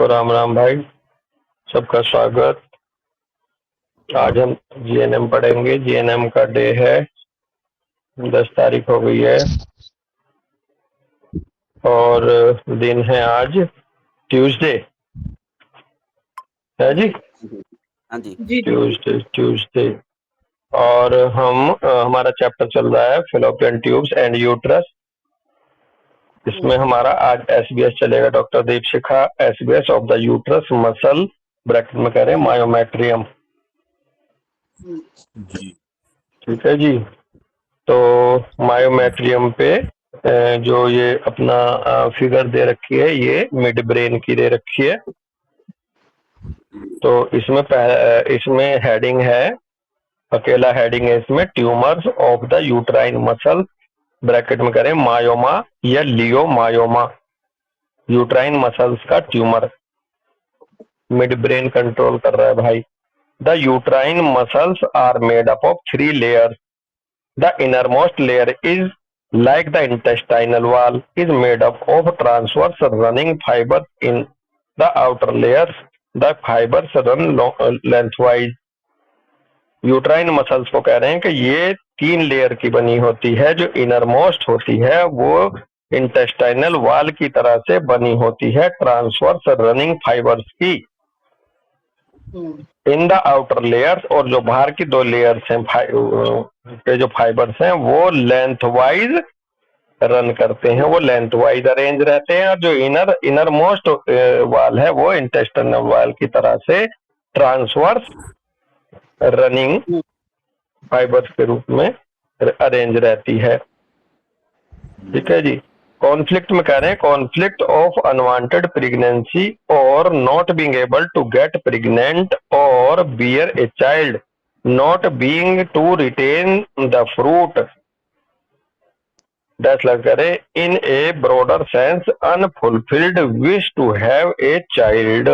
सबको राम राम भाई, सबका स्वागत। आज हम जीएनएम पढ़ेंगे। जीएनएम का डे है, 10 तारीख हो गई है और दिन है आज ट्यूसडे है जी। हाँ जी ट्यूसडे और हमारा चैप्टर चल रहा है फेलोपियन ट्यूब्स एंड यूट्रस। इसमें हमारा आज एसबीएस चलेगा, doctor Deepshikha, SBS of the uterus muscle bracket में कह रहे हैं मायोमेट्रियम। ठीक है जी। तो मायोमेट्रियम पे जो ये अपना फिगर दे रखी है, ये मिड ब्रेन की दे रखी है। तो इसमें हेडिंग है, अकेला हेडिंग है इसमें, tumours of the uterine muscle bracket में करें मायोमा या लियोमायोमा। यूट्राइन मसल्स का ट्यूमर मिड ब्रेन कंट्रोल कर रहा है भाई। The uterine muscles are made up of 3 layers. The innermost layer is like the intestinal wall is made up of transverse running fibers. In the outer layers, the fibers run lengthwise. Uterine muscles को कह रहे हैं कि ये 3 layer की बनी होती है। जो इनरमोस्ट होती है वो इंटेस्टाइनल वॉल की तरह से बनी होती है, ट्रांसवर्स रनिंग फाइबर्स की। इन द आउटर लेयर्स, और जो बाहर की 2 लेयर्स हैं के जो फाइबर्स हैं वो लेंथ वाइज रन करते हैं, वो लेंथ वाइज अरेंज रहते हैं। और जो इनर मोस्ट वाल है वो इंटेस्टाइनल वाल की तरह से ट्रांसवर्स रनिंग फाइबर्स के रूप में अरेंज रहती है। ठीक है जी। कॉन्फ्लिक्ट में कह रहे हैं कॉन्फ्लिक्ट ऑफ अनवांटेड प्रेगनेंसी और not being able to get pregnant और bear a child, not being to retain the fruit, that लग करे in a broader sense unfulfilled wish to have a child.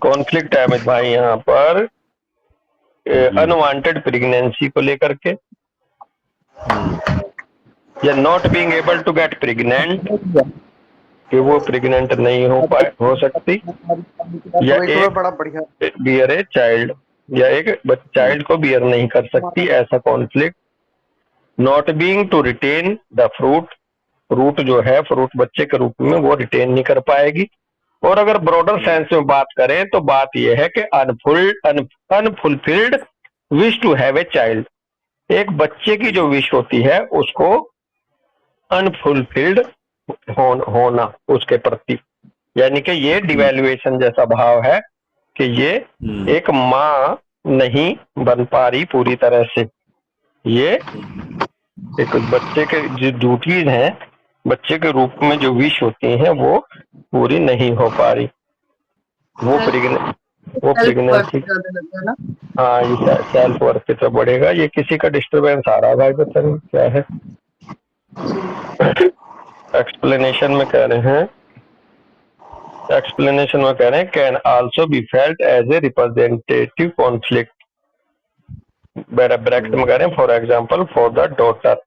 Conflict है भाई यहाँ पर unwanted pregnancy को लेकर के, या not being able to get pregnant, कि वो प्रेग्नेंट नहीं हो सकती, या एक बियर ए चाइल्ड, या एक चाइल्ड को बियर नहीं कर सकती, ऐसा conflict. Not being to retain the fruit, fruit जो है फ्रूट बच्चे के रूप में वो रिटेन नहीं कर पाएगी। और अगर ब्रॉडर सेंस में बात करें तो बात यह है कि unfulfilled wish to have a child, एक बच्चे की जो विश होती है उसको अनफुलफिल्ड होना उसके प्रति, यानी कि ये डिवैल्यूएशन जैसा भाव है कि ये एक माँ नहीं बन पा रही पूरी तरह से। ये एक बच्चे के जो ड्यूटीज हैं, बच्चे के रूप में जो विश होती हैं वो पूरी नहीं हो पा रही। वो प्रेगनेंसी, हाँ ये सेल्फ वर्थ की तरफ बढ़ेगा। ये किसी का डिस्टर्बेंस आ रहा है भाई, बताइए क्या है। एक्सप्लेनेशन में कह रहे हैं can also be felt as a representative conflict, bracket में कह रहे हैं for example for the daughter.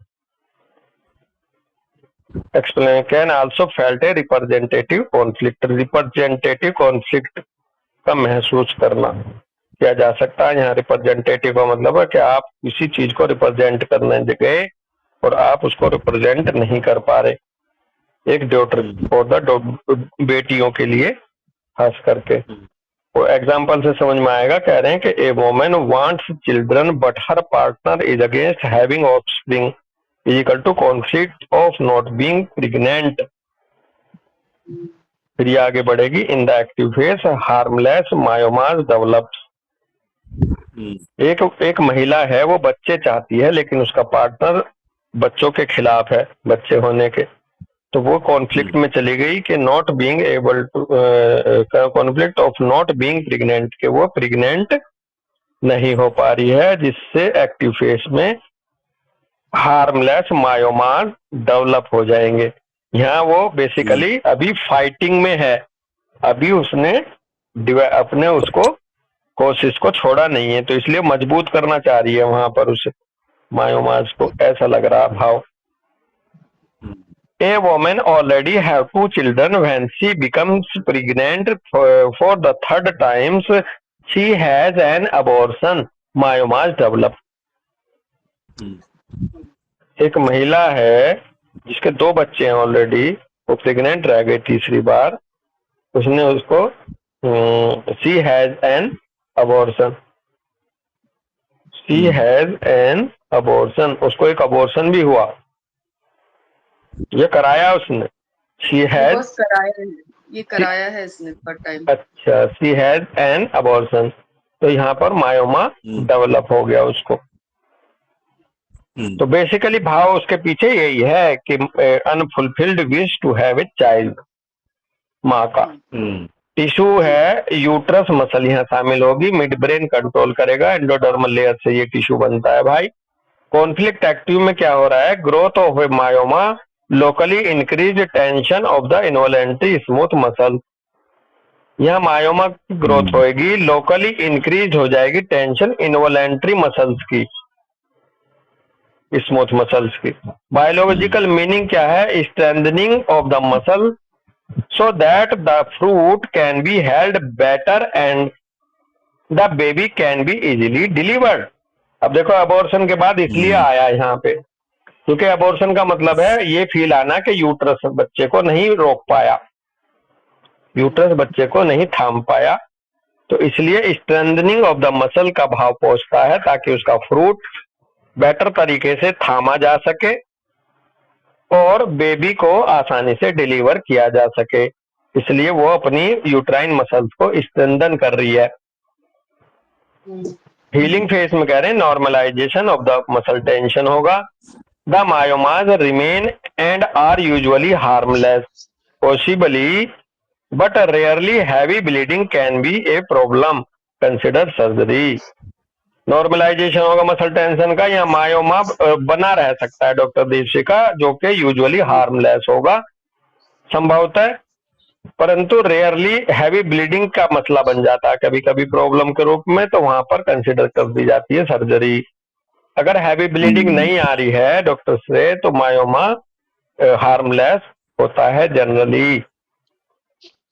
Explain can also felt a representative conflict, representative conflict का महसूस करना किया जा सकता है। यहाँ रिप्रेजेंटेटिव का मतलब है कि आप किसी चीज को रिप्रेजेंट करने गए और आप उसको रिप्रेजेंट नहीं कर पा रहे। एक डॉटर और द बेटियों के लिए खास करके, वो एग्जाम्पल से समझ में आएगा। कह रहे हैं कि a woman wants children but her partner is against having offspring is equal to conflict of not being pregnant. फिर ये आगे बढ़ेगी। In the active phase harmless myomas develops, एक महिला है वो बच्चे चाहती है लेकिन उसका पार्टनर बच्चों के खिलाफ है, बच्चे होने के, तो वो कॉन्फ्लिक्ट में चली गई कि not being able to, conflict of not being pregnant, के वो प्रेग्नेंट नहीं हो पा रही है, जिससे एक्टिव फेस में हार्मलेस मायोमास डेवलप हो जाएंगे। यहाँ वो बेसिकली अभी फाइटिंग में है, अभी उसने अपने उसको कोशिश को छोड़ा नहीं है, तो इसलिए मजबूत करना चाह रही है वहां पर उस मायोमास को, ऐसा लग रहा भाव। A woman already have 2 children. When she becomes pregnant for the third time, she has an abortion. Myomas develop. एक महिला है जिसके 2 बच्चे हैं ऑलरेडी, वो प्रेग्नेंट रह गई तीसरी बार, उसने उसको she has an abortion, she has an abortion, उसको एक अबॉर्शन भी हुआ, ये कराया उसने, शी हैज ये कराया है इसने फर्स्ट टाइम। अच्छा, शी हैज एन अबॉर्शन, तो यहाँ पर मायोमा डेवलप हो गया उसको। तो बेसिकली भाव उसके पीछे यही है कि unfulfilled wish to have a child, माँ का। टिश्यू है यूट्रस मसल यहाँ शामिल होगी, मिड ब्रेन कंट्रोल करेगा, एंडोडर्मल लेयर से ये टिश्यू बनता है भाई। कॉन्फ्लिक्ट एक्टिव में क्या हो रहा है, growth of A myoma, locally increase tension of the involuntary smooth muscle. यहाँ मायोमा की ग्रोथ होएगी, लोकली इंक्रीज हो जाएगी टेंशन इनवॉलेंट्री मसल्स की, स्मूथ मसल्स की। बायोलॉजिकल मीनिंग क्या है, strengthening of the muscle so that the fruit can be held better and the baby can be easily delivered। अब देखो अबॉर्शन के बाद इसलिए आया यहाँ पे, क्योंकि अबॉर्शन का मतलब है ये फील आना कि यूट्रस बच्चे को नहीं रोक पाया, यूट्रस बच्चे को नहीं थाम पाया, तो इसलिए स्ट्रेंथनिंग ऑफ द मसल का भाव पहुंचता है ताकि उसका फ्रूट बेटर तरीके से थामा जा सके और बेबी को आसानी से डिलीवर किया जा सके, इसलिए वो अपनी यूट्राइन मसल्स को स्ट्रेंथन कर रही है। हीलिंग फेज में कह रहे हैं normalization of the muscle tension होगा। The myomas remain and are usually harmless, possibly but rarely heavy bleeding can be a problem, consider surgery. Normalization होगा मसल टेंशन का, या मायोमा बना रह सकता है डॉक्टर देवसी का, जो कि यूजुअली हार्मलेस होगा संभवतः, परंतु रेयरली हैवी ब्लीडिंग का मसला बन जाता है कभी कभी प्रॉब्लम के रूप में, तो वहां पर कंसिडर कर दी जाती है सर्जरी। अगर हैवी ब्लीडिंग नहीं आ रही है डॉक्टर से तो मायोमा हार्मलेस होता है जनरली।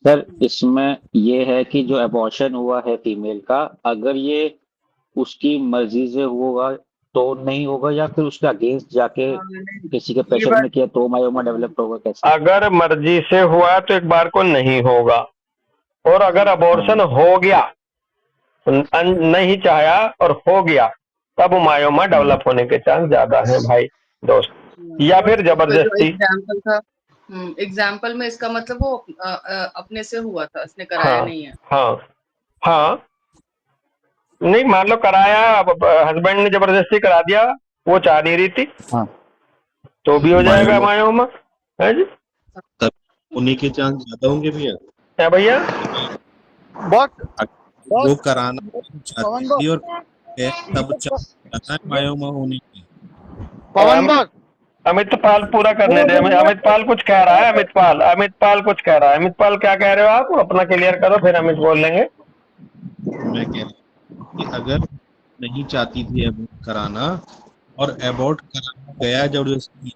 सर इसमें ये है कि जो एबॉर्शन हुआ है फीमेल का, अगर ये उसकी मर्जी से होगा तो नहीं होगा, या फिर उसके अगेंस्ट जाके किसी के प्रेशर में किया तो मायोमा डेवलप होगा, कैसे? अगर मर्जी से हुआ तो एक बार को नहीं होगा, और अगर अबॉर्शन हो गया, नहीं चाहा और हो गया, तब मायोमा डेवलप होने के चांस ज्यादा हैं भाई दोस्त, या फिर जबरदस्ती। एग्जाम्पल में इसका मतलब वो अपने से हुआ था, इसने कराया नहीं है। हाँ नहीं, मान लो कराया, हस्बैंड ने जबरदस्ती करा दिया, वो चाह नहीं रही थी, तो भी हो जाएगा मायोमा, है जी। तब उन्हीं के चांस ज्यादा होंगे भैया। क्या भैया? वो कराना चाहती थी और तब चाहता है मायोमा होने की। अमित पाल पूरा करने दे, अमित पाल कुछ कह रहा है, अमित पाल कुछ कह रहा है। अमित पाल क्या कह रहे हो आप, अपना क्लियर करो फिर अमित बोल लेंगे। मैं कह रहा कि अगर नहीं चाहती थी अबॉर्ट कराना और अबॉर्ट कराना गया जबरदस्ती,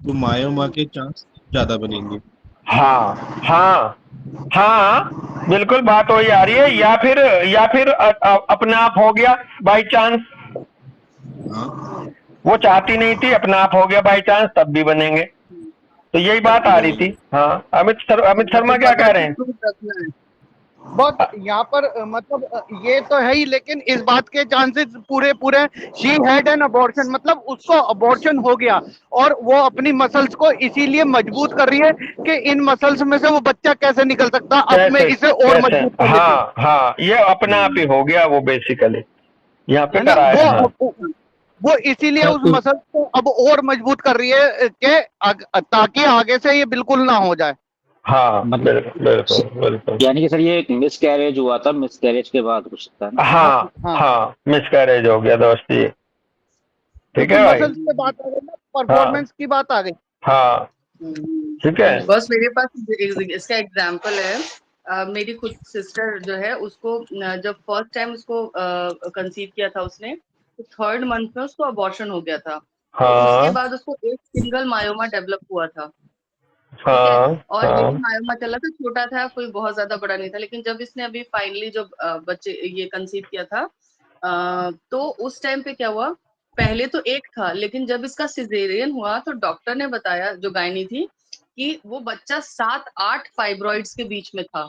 तो मायोमा के चांस ज्यादा बनेंगे। हाँ बिल्कुल बात वही आ रही है, या फिर अपने आप हो गया बाई चांस, वो चाहती नहीं थी, अपने आप हो गया बाई चांस, तब भी बनेंगे, तो यही बात आ रही थी। हाँ अमित शर्मा क्या कह रहे हैं? बट यहाँ पर मतलब ये तो है ही, लेकिन इस बात के चांसेस पूरे शी हैड एन अबॉर्शन, मतलब उसको अबॉर्शन हो गया और वो अपनी मसल्स को इसीलिए मजबूत कर रही है कि इन मसल्स में से वो बच्चा कैसे निकल सकता, अब मैं इसे और मजबूत कर लेती हूं। हाँ ये अपने आप ही हो गया, वो बेसिकली यहाँ पे कराया, वो इसीलिए उस मसल को अब और मजबूत कर रही है कि ताकि आगे से ये बिल्कुल ना हो जाए। हाँ बिल्कुल। यानी कि सर ये एक मिस कैरेज हुआ था, मिस कैरेज के बाद हो सकता है ना? हाँ मिस कैरेज हो गया दोस्ती, ठीक है भाई। की बात आ गई ना, परफॉर्मेंस की बात आ गई। हाँ ठीक है। बस मेरे पास इसका एग्जांपल है, मेरी खुद सिस्टर जो है उसको जब फर्स्ट टाइम उसको कंसीव किया था उसने, तो 3rd मंथ में उसको अबॉर्शन हो गया था। उसके बाद उसको एक सिंगल मायोमा डेवलप हुआ था, ठीक है। हाँ और ये हाँ भी मायोमा चला था, छोटा था, कोई बहुत ज्यादा बड़ा नहीं था। लेकिन जब इसने अभी फाइनली जब बच्चे ये कंसीव किया था, तो उस टाइम पे क्या हुआ, पहले तो एक था, लेकिन जब इसका सिजेरियन हुआ तो डॉक्टर ने बताया, जो गायनी थी, कि वो बच्चा 7-8 फाइब्रॉइड्स के बीच में था।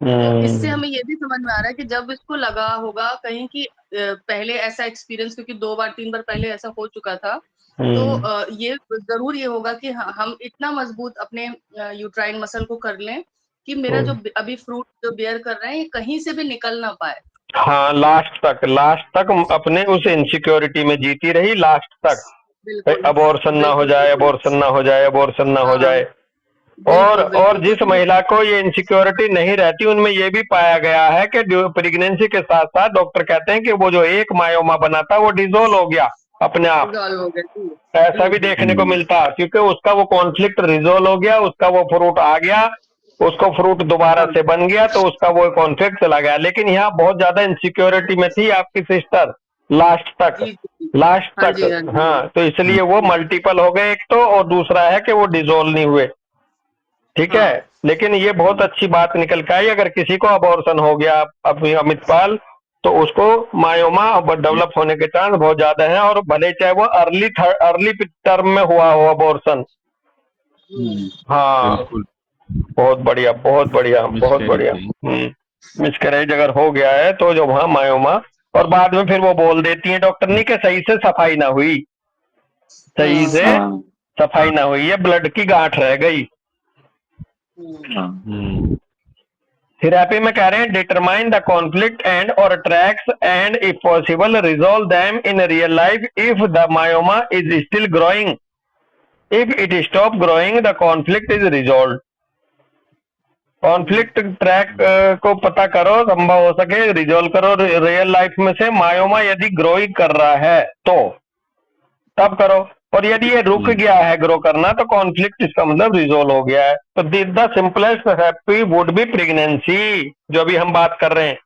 तो इससे हमें ये भी समझ में आ रहा है कि जब इसको लगा होगा कहीं कि पहले ऐसा एक्सपीरियंस, क्योंकि 2-3 बार पहले ऐसा हो चुका था, तो ये जरूर ये होगा कि हम इतना मजबूत अपने यूट्राइन मसल को कर लें कि मेरा जो अभी फ्रूट जो बेयर कर रहे हैं, ये कहीं से भी निकल ना पाए। हाँ, लास्ट तक अपने उस इनसिक्योरिटी में जीती रही लास्ट तक। बिल्कुल अबॉर्शन ना हो जाए, बिल्कुल। अबॉर्शन ना हो जाए, अबॉर्शन ना हो हाँ, जाए। और बिल्कुल बिल्कुल, जिस क्योंकि महिला को ये इनसिक्योरिटी नहीं रहती, उनमें ये भी पाया गया है कि प्रेगनेंसी के साथ साथ डॉक्टर कहते हैं कि वो जो एक मायोमा बना था वो डिसॉल्व हो गया अपने आप। रिजॉल्व हो गया जी। ऐसा भी देखने को मिलता, क्योंकि उसका वो कॉन्फ्लिक्ट रिजोल्व हो गया, उसका वो फ्रूट आ गया, उसको फ्रूट दोबारा हाँ से बन गया, तो उसका वो कॉन्फ्लिक्ट चला गया। लेकिन यहाँ बहुत ज्यादा इनसिक्योरिटी में थी आपकी सिस्टर लास्ट तक, जी जी। लास्ट हाँ तक। जी हाँ जी। हाँ, तो इसलिए वो मल्टीपल हो गए एक तो, और दूसरा है कि वो डिसॉल्व नहीं हुए। ठीक है। हाँ लेकिन ये बहुत अच्छी बात निकल के आई, अगर किसी को अबॉर्शन हो गया अभी अमितपाल, तो उसको मायोमा डेवलप होने के चांस बहुत ज्यादा हैं, और भले चाहे वो अर्ली टर्म में हुआ हो अबॉर्शन। हाँ, बिल्कुल बहुत बढ़िया बहुत बढ़िया बहुत मिसकैरेज बढ़िया। गई। मिसकैरेज अगर हो गया है तो जो वहाँ मायोमा, और बाद में फिर वो बोल देती है डॉक्टर नहीं कि सही से सफाई ना हुई, सही हाँ से हाँ सफाई ना हुई है, ब्लड की गांठ रह गई। हाँ थेरेपी में कह रहे हैं डिटरमाइन द कॉन्फ्लिक्ट एंड और tracks and if possible resolve them in real life if the myoma is still growing, if it stop growing the conflict is resolve. Conflict track को पता करो, संभव हो सके रिजॉल्व करो रियल लाइफ में से। मायोमा यदि ग्रोइंग कर रहा है तो तब करो, और यदि ये रुक गया है ग्रो करना तो कॉन्फ्लिक्ट, इसका मतलब रिजोल्व हो गया है। तो the simplest therapy would be pregnancy, जो अभी हम बात कर रहे हैं।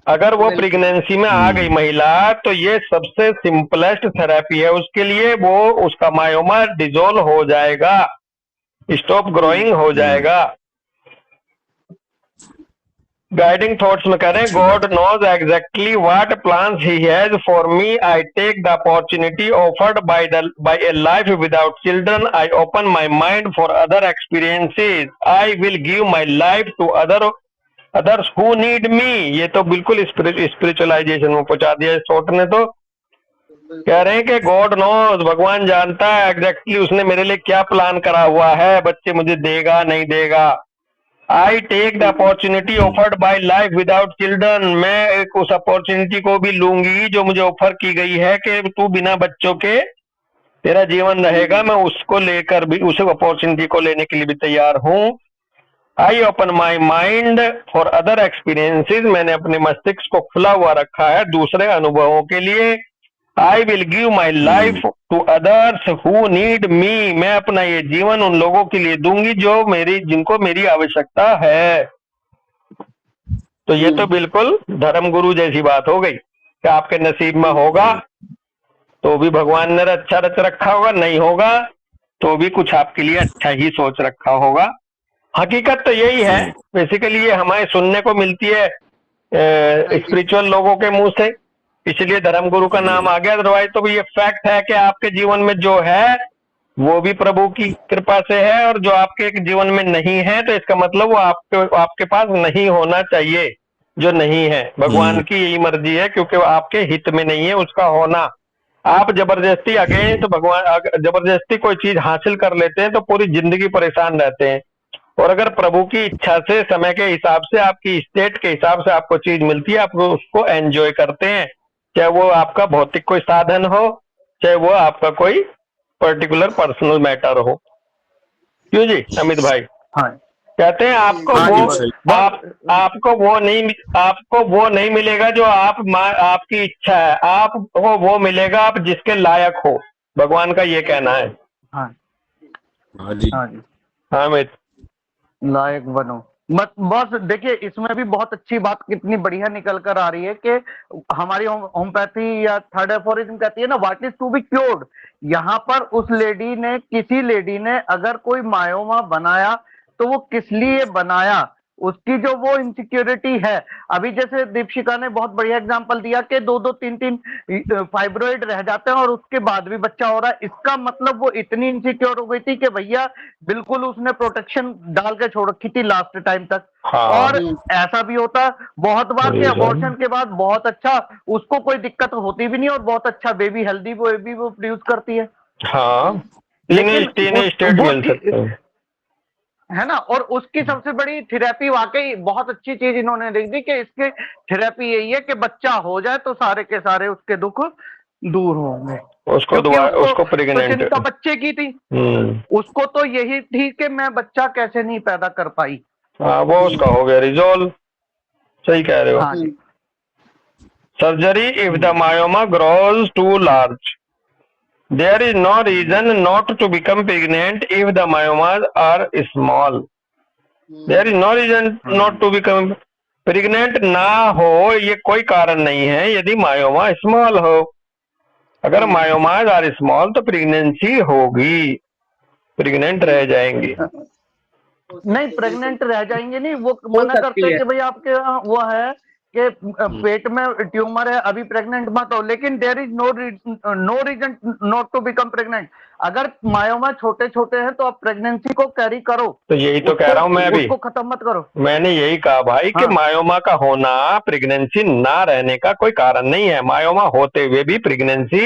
अगर वो बिल्कुल प्रेगनेंसी में आ गई महिला, तो ये सबसे सिंपलेस्ट थेरेपी है उसके लिए। वो उसका मायोमा डिसॉल्व हो जाएगा, स्टॉप ग्रोइंग हो जाएगा। गाइडिंग थॉट्स में कह रहे हैं अच्छी बात God knows exactly what plans he has for me, I take the opportunity offered by a life without children, I open my mind for other experiences, I will give my life to others who need me. ये तो बिल्कुल spiritualisation में पहुंचा दिया इस thought ने। तो कह रहे हैं कि गॉड नोज, भगवान जानता है एग्जैक्टली उसने मेरे लिए क्या प्लान करा हुआ है, बच्चे मुझे देगा नहीं देगा। I take the opportunity offered by life without children, मैं एक उस अपॉर्चुनिटी को भी लूंगी जो मुझे ऑफर की गई है कि तू बिना बच्चों के तेरा जीवन रहेगा, मैं उसको लेकर भी, उस अपॉर्चुनिटी को लेने के लिए भी तैयार हूँ। I open my mind for other experiences, मैंने अपने मस्तिष्क को खुला हुआ रखा है दूसरे अनुभवों के लिए। I will give my life to others who need me, मैं अपना ये जीवन उन लोगों के लिए दूंगी जो जिनको मेरी आवश्यकता है। तो ये तो बिल्कुल धर्म गुरु जैसी बात हो गई कि आपके नसीब में होगा तो भी भगवान ने अच्छा रच रखा होगा, नहीं होगा तो भी कुछ आपके लिए अच्छा ही सोच रखा होगा। हकीकत तो यही है, बेसिकली ये हमें सुनने को मिलती है स्पिरिचुअल लोगों के मुंह से, इसलिए धर्म गुरु का नाम आ गया। अदरवाइज तो ये फैक्ट है कि आपके जीवन में जो है वो भी प्रभु की कृपा से है, और जो आपके जीवन में नहीं है तो इसका मतलब वो आपके पास नहीं होना चाहिए, जो नहीं है। भगवान की यही मर्जी है, क्योंकि वो आपके हित में नहीं है उसका होना। आप जबरदस्ती अगेंस्ट तो भगवान, जबरदस्ती कोई चीज हासिल कर लेते हैं तो पूरी जिंदगी परेशान रहते हैं। और अगर प्रभु की इच्छा से, समय के हिसाब से, आपकी स्टेट के हिसाब से आपको चीज मिलती है, आप उसको एंजॉय करते हैं, चाहे वो आपका भौतिक कोई साधन हो, चाहे वो आपका कोई पर्टिकुलर पर्सनल मैटर हो। क्यों जी अमित भाई? हाँ कहते हैं आपको हाँ वो जी, आपको वो नहीं मिलेगा जो आपकी इच्छा है, आपको वो मिलेगा आप जिसके लायक हो। भगवान का ये कहना है। हाँ हाँ जी हाँ जी, हाँ अमित, लायक बनो। बस देखिए, इसमें भी बहुत अच्छी बात कितनी बढ़िया निकल कर आ रही है कि हमारी होम्योपैथी या थर्ड एफोरिज्म कहती है ना, what is to be cured. यहाँ पर उस लेडी ने, किसी लेडी ने अगर कोई मायोमा बनाया तो वो किस लिए बनाया, उसकी जो वो इनसिक्योरिटी है। अभी जैसे दीपशिका ने बहुत बढ़िया एग्जांपल दिया कि 2-2 3-3 फाइब्रॉइड रह जाते हैं और उसके बाद भी बच्चा हो रहा है। इसका मतलब वो इतनी इनसिक्योर हो गई थी कि भैया बिल्कुल उसने प्रोटेक्शन डाल के छोड़ रखी थी लास्ट टाइम तक। हाँ और ऐसा भी होता बहुत बार कि Reason. अबॉर्शन के बाद बहुत अच्छा, उसको कोई दिक्कत होती भी नहीं और बहुत अच्छा बेबी, हेल्दी बेबी वो प्रोड्यूस करती है। हाँ, तीन स्टेट मिल सकते हैं, है ना। और उसकी सबसे बड़ी थेरेपी, वाकई बहुत अच्छी चीज इन्होंने लिख दी कि इसकी थेरेपी यही है कि बच्चा हो जाए तो सारे के सारे उसके दुख दूर होंगे। उसको उसको प्रेग्नेंट तो चिंता बच्चे की थी, उसको तो यही थी कि मैं बच्चा कैसे नहीं पैदा कर पाई। हाँ, वो उसका हो गया रिजॉल्व। सही कह रहे हो। हाँ जी। Surgery if the myoma grows too large, there is no reason not to become pregnant if the myomas are small. There is no reason not to become pregnant ना हो, ये कोई कारण नहीं है यदि मायोमा स्मॉल हो। अगर मायोमाज आर स्मॉल तो प्रेगनेंसी होगी, प्रेग्नेंट रह जाएंगी। नहीं, प्रेग्नेंट रह जाएंगे नहीं, वो मना करते हैं कि भाई आपके यहाँ वो है कि पेट में ट्यूमर है, अभी प्रेग्नेंट मत हो। लेकिन there is no reason not to become pregnant. अगर मायोमा छोटे छोटे हैं तो आप प्रेगनेंसी को कैरी करो। तो यही तो कह रहा हूँ मैं भी, उसको खत्म मत करो। मैंने यही कहा भाई कि मायोमा का होना प्रेगनेंसी ना रहने का कोई कारण नहीं है। मायोमा होते हुए भी प्रेगनेंसी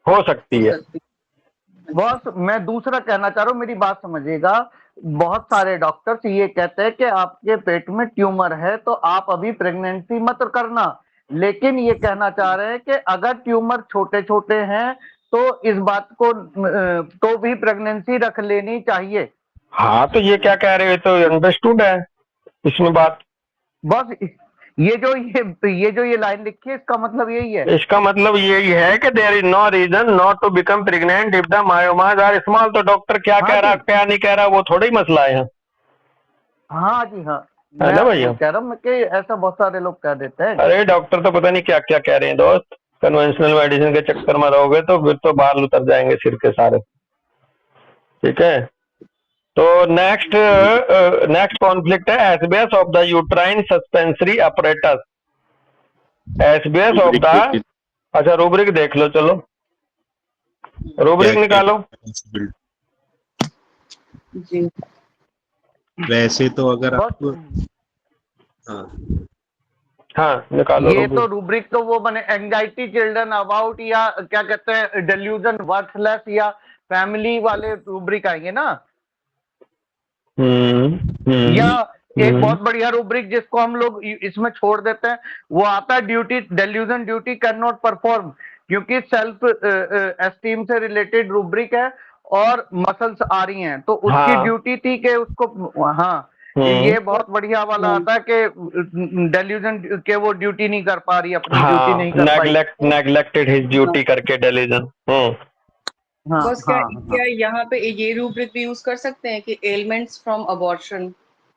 हो सकती है। बस मैं दूसरा कहना चाह रहा हूँ, मेरी बात समझिएगा। बहुत सारे डॉक्टर्स ये कहते हैं कि आपके पेट में ट्यूमर है तो आप अभी प्रेगनेंसी मत करना, लेकिन ये कहना चाह रहे हैं कि अगर ट्यूमर छोटे छोटे हैं तो इस बात को तो भी प्रेगनेंसी रख लेनी चाहिए। हाँ, तो ये क्या कह रहे हो, तो अंडरस्टूड है इसमें बात। बस ये जो ये लाइन लिखी है, इसका मतलब यही है। इसका मतलब यही है कि there is no reason not to become pregnant if the myomas are small. तो डॉक्टर क्या कह रहा क्या नहीं कह रहा वो थोड़ा ही मसला है। हाँ जी, हाँ, है ना भैया, कह रहा हूँ कि ऐसा बहुत सारे लोग कह देते हैं। अरे डॉक्टर तो पता नहीं क्या क्या कह रहे हैं दोस्त। कन्वेंशनल मेडिसिन के चक्कर में रहोगे तो फिर तो बाल उतर जाएंगे सिर के सारे। ठीक है, तो नेक्स्ट कॉन्फ्लिक्ट है SBS of the uterine suspensory apparatus. SBS of the, अच्छा रूब्रिक देख लो, चलो रूब्रिक निकालो जी। वैसे तो अगर आप हाँ निकालो। ये तो रूब्रिक तो वो बने एंजाइटी चिल्ड्रन अबाउट, या क्या कहते हैं डेल्यूजन वर्थलेस, या फैमिली वाले रूब्रिक आएंगे ना। या एक बहुत बढ़िया रूब्रिक जिसको हम लोग इसमें छोड़ देते हैं, वो आता है duty delusion duty can not perform, क्योंकि सेल्फ एस्टीम से रिलेटेड रूब्रिक है और मसल्स आ रही हैं तो उसकी ड्यूटी थी कि उसको, हाँ ये बहुत बढ़िया वाला आता है कि डेल्यूजन के वो ड्यूटी नहीं कर पा रही, अपनी ड्यूटी नहीं कर पाई, नेग्लेक्टेड हिज ड्यूटी करके डेल्यूजन। बस क्या यहाँ पे ये रूब्रिक भी यूज कर सकते हैं कि एलिमेंट्स फ्रॉम अबॉर्शन,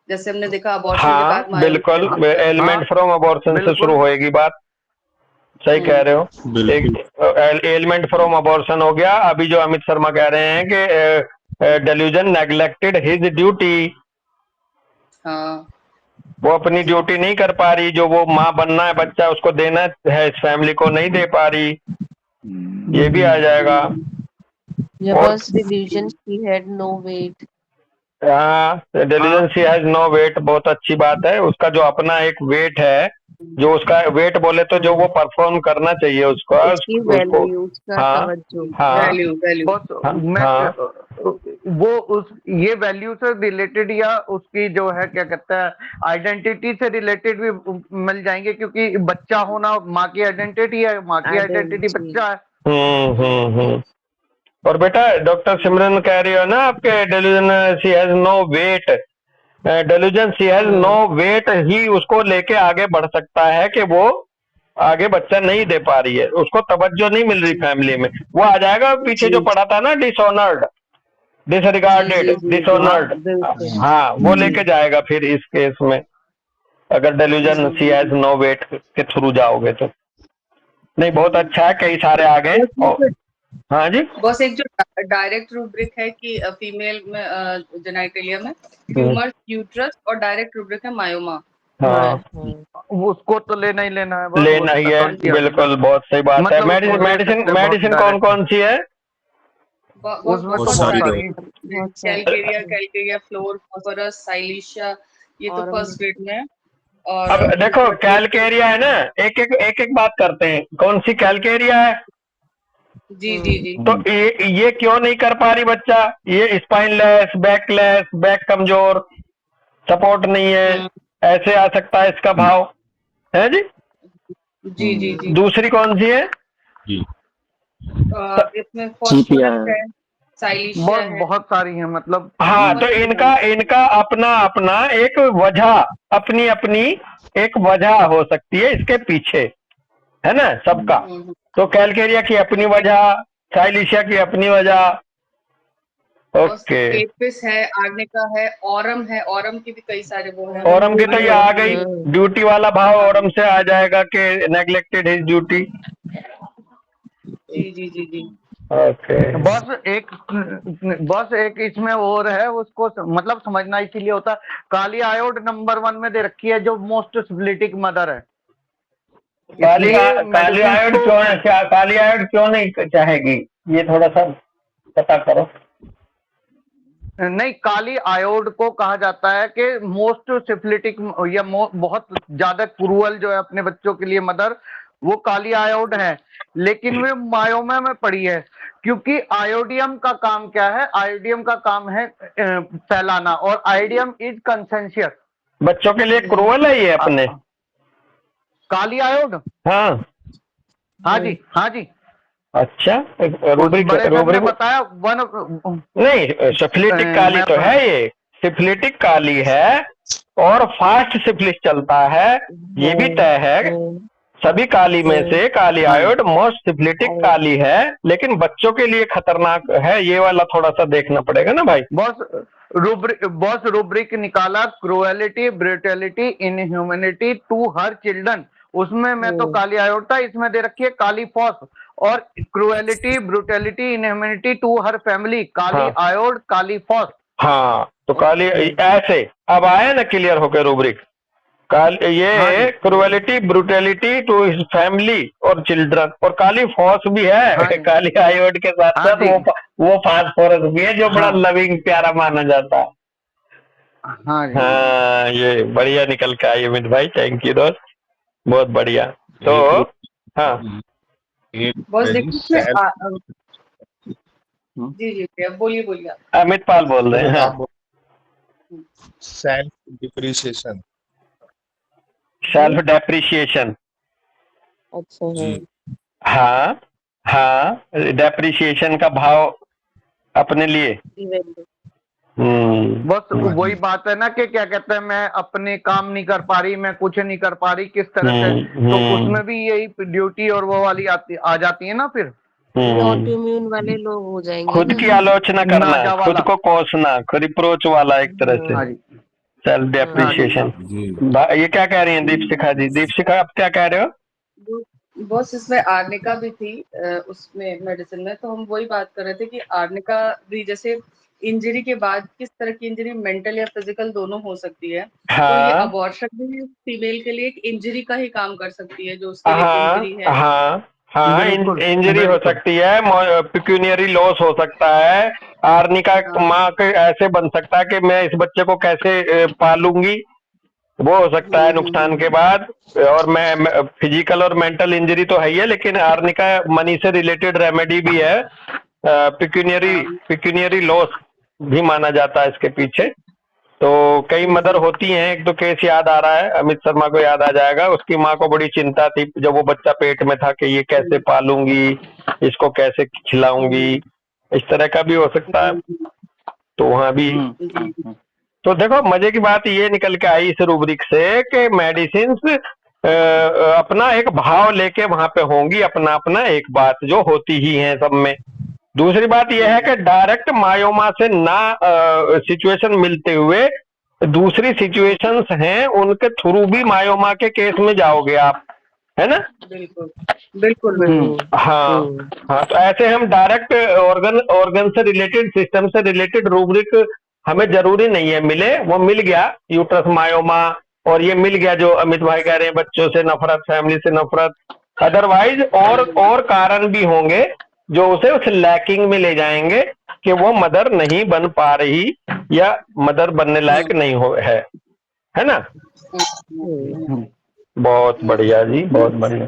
जैसे हमने देखा अबॉर्शन के बाद बिल्कुल एलिमेंट फ्रॉम अबॉर्शन से शुरू होएगी बात। सही कह रहे हो। एक एलिमेंट फ्रॉम अबॉर्शन हो गया। अभी जो अमित शर्मा कह रहे हैं कि डेल्यूजन नेग्लेक्टेड हिज ड्यूटी, वो अपनी ड्यूटी नहीं कर पा रही, जो वो माँ बनना है बच्चा उसको देना है इस फैमिली को नहीं दे पा रही, ये भी आ जाएगा। delusion she had no weight। हाँ, delusion she has no weight, बहुत अच्छी बात है। उसका जो अपना एक वेट है, जो उसका वेट बोले तो जो वो परफॉर्म करना चाहिए उसका, वो उस ये वैल्यू से रिलेटेड या उसकी जो है क्या कहते हैं आइडेंटिटी से रिलेटेड भी मिल जाएंगे, क्योंकि बच्चा होना माँ की आइडेंटिटी है, माँ की आइडेंटिटी बच्चा है। और बेटा डॉक्टर सिमरन कह रही हो ना आपके delusion she has no weight, delusion she has no weight ही उसको लेके आगे बढ़ सकता है कि वो आगे बच्चा नहीं दे पा रही है, उसको तवज्जो नहीं मिल रही फैमिली में, वो आ जाएगा पीछे जो पढ़ा था ना डिसऑनर्ड, डिसरिगार्डेड, जी, जी, डिसऑनर्ड, बिल्कुल। हाँ वो लेके जाएगा फिर इस केस में, अगर delusion she has no weight के थ्रू जाओगे तो। नहीं बहुत अच्छा है, कई सारे आ गए। और हाँ जी, बस एक जो डायरेक्ट रूब्रिक है कि फीमेल में जेनाइटेलिया में ट्यूमर यूट्रस, और डायरेक्ट रूब्रिक है मायोमा। हाँ उसको तो लेना ही लेना है बस, वो लेना तो ही है, खत्म किया बिल्कुल बहुत सही बात है। मतलब उसको ले मेडिसिन सकते हैं बहुत मेडिसिन कौन डायरेक्ट। कौन सी है? बहुत उसमें तो बहुत बहुत सारी सारी हैं। बहुत सारे कैलकेरिया, फ्लोर, फॉस्फोरस, साइलिशिया, ये तो और फर्स्ट ग्रेड में है। और अब देखो ऊपर कैलकेरिया है ना, एक बात करते हैं, कौन सी कैलकेरिया है? जी जी जी तो ये क्यों नहीं कर पा रही बच्चा? ये स्पाइनलेस, बैक कमजोर, सपोर्ट नहीं है, हम्म, ऐसे आ सकता है इसका भाव, है जी। जी जी जी दूसरी कौन सी है? जी इसमें चीपिया फॉस्फोरस है। है, साइलिशिया बहुत है। बहुत सारी हैं मतलब। हाँ तो इनका इनका अपना अपना एक वजह, अपनी अपनी एक वजह हो सकती है इसके पीछे, है ना सबका। तो कैलकेरिया की अपनी वजह, साइलिशिया की अपनी वजह। ओके, केपिस है, आर्निका है, ऑरम है, ऑरम की भी कई सारे वो है। औरम की तो ये आ गई, ड्यूटी वाला भाव औरम से आ जाएगा कि नेग्लेक्टेड हिज ड्यूटी। जी जी जी जी ओके, बस एक इसमें और है, उसको मतलब समझना इसीलिए होता है। काली आयोड नंबर 1 में दे रखी है, जो मोस्ट सिफिलिटिक मदर है। काली इसलिए काली medicines आयोड को क्यों है? क्या काली आयोड क्यों नहीं चाहेगी? ये थोड़ा सा पता करो। नहीं, काली आयोड को कहा जाता है कि मोस्ट सिफिलिटिक या बहुत ज्यादा क्रूअल जो है अपने बच्चों के लिए मदर, वो काली आयोड है। लेकिन वे मायोमा में पड़ी है, क्योंकि आयोडियम का काम क्या है? आयोडियम का काम है फैलाना, और आयोडियम इज कंसेंशियस। बच्चों के लिए क्रूअल है ये अपने? काली आयोड, हाँ हाँ जी हाँ जी। अच्छा, उस रूब्रिक बड़े सर ने रूब्रिक बताया वन। नहीं, सिफिलिटिक काली मैं तो है, ये सिफिलिटिक काली है और फास्ट सिफिलिस चलता है, ये भी तय है। सभी काली में से काली हाँ आयोड मोस्ट सिफिलिटिक काली है, लेकिन बच्चों के लिए खतरनाक है, ये वाला थोड़ा सा देखना पड़ेगा ना भाई। बॉस रूब्रिक निकाला, cruelty, brutality, inhumanity to her children. उसमें मैं तो काली आयोड था, इसमें दे रखी है काली फॉस। और cruelty, brutality, inhumanity to her family, kali हाँ आयोड, काली फॉस। हाँ, तो काली ऐसे अब आए ना क्लियर होकर रूब्रिक। ये हाँ जी cruelty brutality to his family और चिल्ड्रन, और काली फॉस भी हाँ है जी काली आयोड के साथ हाँ साथ जी वो फास्फोरस भी है, जो बड़ा हाँ लविंग प्यारा माना जाता है। हाँ जी। हाँ ये बढ़िया निकल के आई अमित भाई, थैंक यू दोस्त, बहुत बढ़िया। तो एक ग्रुप हाँ एक बस है जी देखिए सेल्फ। जी जी अब बोलिए बोलिए आप। अमित पाल बोल रहे हैं। हाँ, सेल्फ डिप्रिसिएशन सेल्फ डेप्रिसिएशन, अच्छा जी है। हाँ हाँ, डेप्रिसिएशन का भाव अपने लिए। इवेंट। बस हाँ वही जी बात है ना कि क्या कहते हैं, मैं अपने काम नहीं कर पा रही, मैं कुछ नहीं कर पा रही, किस तरह से। तो उसमें भी यही ड्यूटी और वो वाली आ जाती है ना फिर। ये ऑटोइम्यून वाले लोग हो जाएंगे खुद ना। की आलोचना करना, नाजा खुद वाला। को कोसना, रिप्रोच वाला एक तरह से हाँ जी सेल्फ हाँ जी डेप्रिसिएशन। जी ये क्या कह रही हैं दीपशिखा जी? दीपशिखा आप क्या कह रहे हो? बस इसमें आर्निका भी थी उसमें मेडिसिन में, तो हम वही बात कर रहे थे कि आर्निका भी जैसे इंजरी के बाद किस तरह की इंजरी, मेंटल या फिजिकल दोनों हो सकती है। तो ये हाँ अबॉर्शन भी फीमेल के लिए एक इंजरी का ही काम कर सकती है, जो उसके लिए हाँ इंजरी है। हाँ हाँ, बिल्कुल इंजरी हो बिल्कुल। सकती है, पिक्यूनियरी लॉस हो सकता है। आर्निका हाँ माँ के ऐसे बन सकता है कि मैं इस बच्चे को कैसे पालूंगी, वो हो सकता है नुकसान के बाद। और मैं फिजिकल और मेंटल इंजरी तो है ही है, लेकिन आर्निका मनी से रिलेटेड रेमेडी भी है, पिक्यूनियरी हाँ पिक्यूनियरी लॉस भी माना जाता है इसके पीछे। तो कई मदर होती हैं, एक तो केस याद आ रहा है, अमित शर्मा को याद आ जाएगा, उसकी माँ को बड़ी चिंता थी जब वो बच्चा पेट में था कि ये कैसे पालूंगी, इसको कैसे खिलाऊंगी, इस तरह का भी हो सकता है। तो वहाँ भी तो देखो मजे की बात ये निकल के आई इस रूब्रिक से कि मेडिसिन अपना एक भाव लेके वहां पे होंगी, अपना अपना एक बात जो होती ही है सब में, दूसरी बात यह है कि डायरेक्ट मायोमा से ना सिचुएशन मिलते हुए दूसरी सिचुएशंस हैं, उनके थ्रू भी मायोमा के केस में जाओगे आप, है ना? बिल्कुल बिल्कुल बिल्कुल। हाँ हाँ, तो ऐसे हम डायरेक्ट ऑर्गन से रिलेटेड, सिस्टम से रिलेटेड रूब्रिक हमें जरूरी नहीं है मिले, वो मिल गया यूट्रस मायोमा, और ये मिल गया जो अमित भाई कह रहे हैं बच्चों से नफरत, फैमिली से नफरत, अदरवाइज और कारण भी होंगे जो उसे उस लैकिंग में ले जाएंगे कि वो मदर नहीं बन पा रही या मदर बनने लायक नहीं है ना? बहुत बढ़िया जी, बहुत बढ़िया।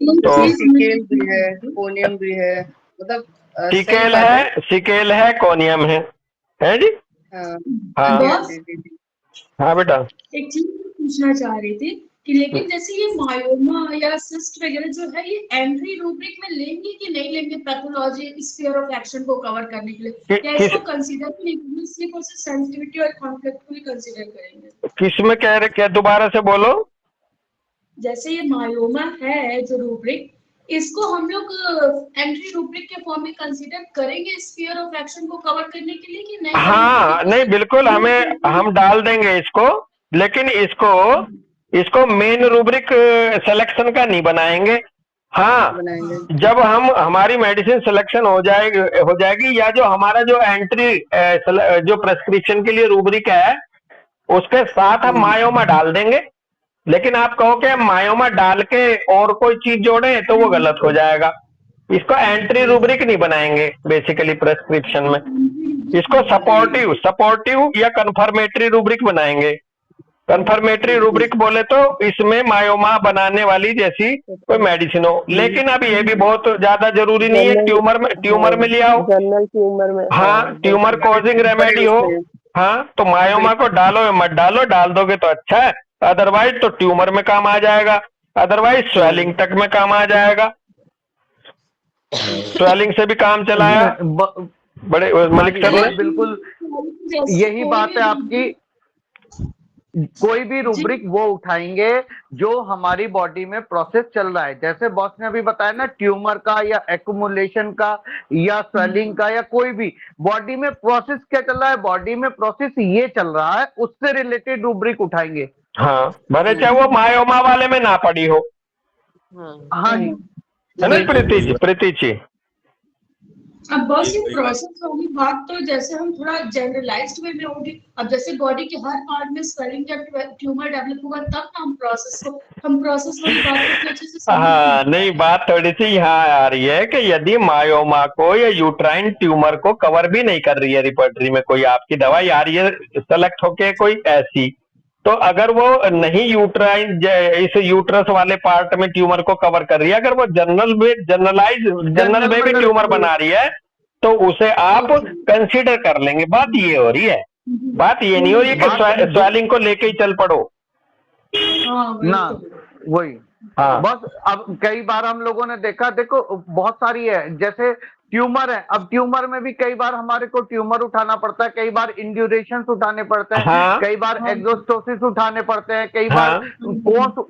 तो सिकेल भी है, कोनियम भी है, मतलब सही सिकेल बात है, सिकेल है, कोनियम है जी? हाँ हाँ बॉस, हाँ बेटा। एक चीज पूछना चाह रही थी कि लेकिन जैसे ये मायोमा या सिस्ट वगैरह जो है ये एंट्री रूब्रिक में लेंगे कि नहीं लेंगे पैथोलॉजी स्फीयर ऑफ एक्शन को कवर करने के लिए, या इसको कंसीडर नहीं करेंगे, सिर्फ उसे सेंसिटिविटी और कॉन्फ्लिक्ट को ही कंसीडर करेंगे? किस में कह रहे, क्या दोबारा से बोलो? जैसे ये मायोमा है जो रूब्रिक, इसको हम लोग एंट्री रूब्रिक के फॉर्म में कंसीडर करेंगे स्फीयर ऑफ एक्शन को कवर करने के लिए कि नहीं? हाँ नहीं, बिल्कुल हम डाल देंगे इसको, लेकिन इसको मेन रूब्रिक सिलेक्शन का नहीं बनाएंगे। हाँ, जब हमारी मेडिसिन सिलेक्शन हो जाएगी या जो हमारा जो एंट्री जो प्रेस्क्रिप्शन के लिए रूब्रिक है उसके साथ हम मायोमा डाल देंगे, लेकिन आप कहो कि मायोमा डाल के और कोई चीज जोड़े तो वो गलत हो जाएगा। इसको एंट्री रूब्रिक नहीं बनाएंगे बेसिकली प्रेस्क्रिप्शन में, इसको सपोर्टिव या कंफर्मेटरी रूब्रिक बनाएंगे। कंफर्मेटरी रूब्रिक बोले तो इसमें मायोमा बनाने वाली जैसी कोई मेडिसिन हो, लेकिन अब ये भी बहुत ज्यादा जरूरी नहीं है। ट्यूमर में ले आओ, जनरल ट्यूमर में, हाँ, ट्यूमर कॉजिंग रेमेडी हो, हाँ, तो मायोमा को डालो या मत डालो, डाल दोगे तो अच्छा है, अदरवाइज तो ट्यूमर में काम आ जाएगा, अदरवाइज स्वेलिंग तक में काम आ जाएगा। स्वेलिंग से भी काम चलाया बड़े मलिक सर ने। बिल्कुल यही बात है आपकी। कोई भी रूब्रिक वो उठाएंगे जो हमारी बॉडी में प्रोसेस चल रहा है, जैसे बॉस ने अभी बताया ना, ट्यूमर का या एक्यूमुलेशन का या स्वेलिंग का या कोई भी बॉडी में प्रोसेस क्या चल रहा है, बॉडी में प्रोसेस ये चल रहा है, उससे रिलेटेड रूब्रिक उठाएंगे। हाँ, भले चाहे वो मायोमा वाले में ना पड़ी हो। हाँ जी, है ना प्रीति जी? अब बस ये प्रोसेस होगी बात, तो जैसे हम थोड़ा जनरलाइज्ड वे में होगी। अब जैसे बॉडी के हर पार्ट में स्वेलिंग या ट्यूमर डेवलप होगा तब हम प्रोसेस वाली बात को अच्छे से हाँ नहीं, बात थोड़ी सी यहाँ आ रही है कि यदि मायोमा को या यूट्राइन ट्यूमर को कवर भी नहीं कर रही है रिपर्टरी में कोई आपकी दवाई आ रही है सेलेक्ट होके कोई ऐसी, तो अगर वो नहीं यूट्राइन इस यूट्रस वाले पार्ट में ट्यूमर को कवर कर रही है, अगर वो जनरल में भी ट्यूमर बना रही है तो उसे आप कंसीडर कर लेंगे। बात ये हो रही है, बात ये नहीं हो रही है कि स्वेलिंग को लेके ही चल पड़ो ना, वही। हाँ, बस अब कई बार हम लोगों ने देखा, देखो बहुत सारी है, जैसे ट्यूमर है, अब ट्यूमर में भी कई बार हमारे को ट्यूमर उठाना पड़ता है, कई बार इंड्यूरेशंस उठाने पड़ते हैं, हाँ, कई बार एक्सोस्टोसिस उठाने पड़ते हैं, कई बार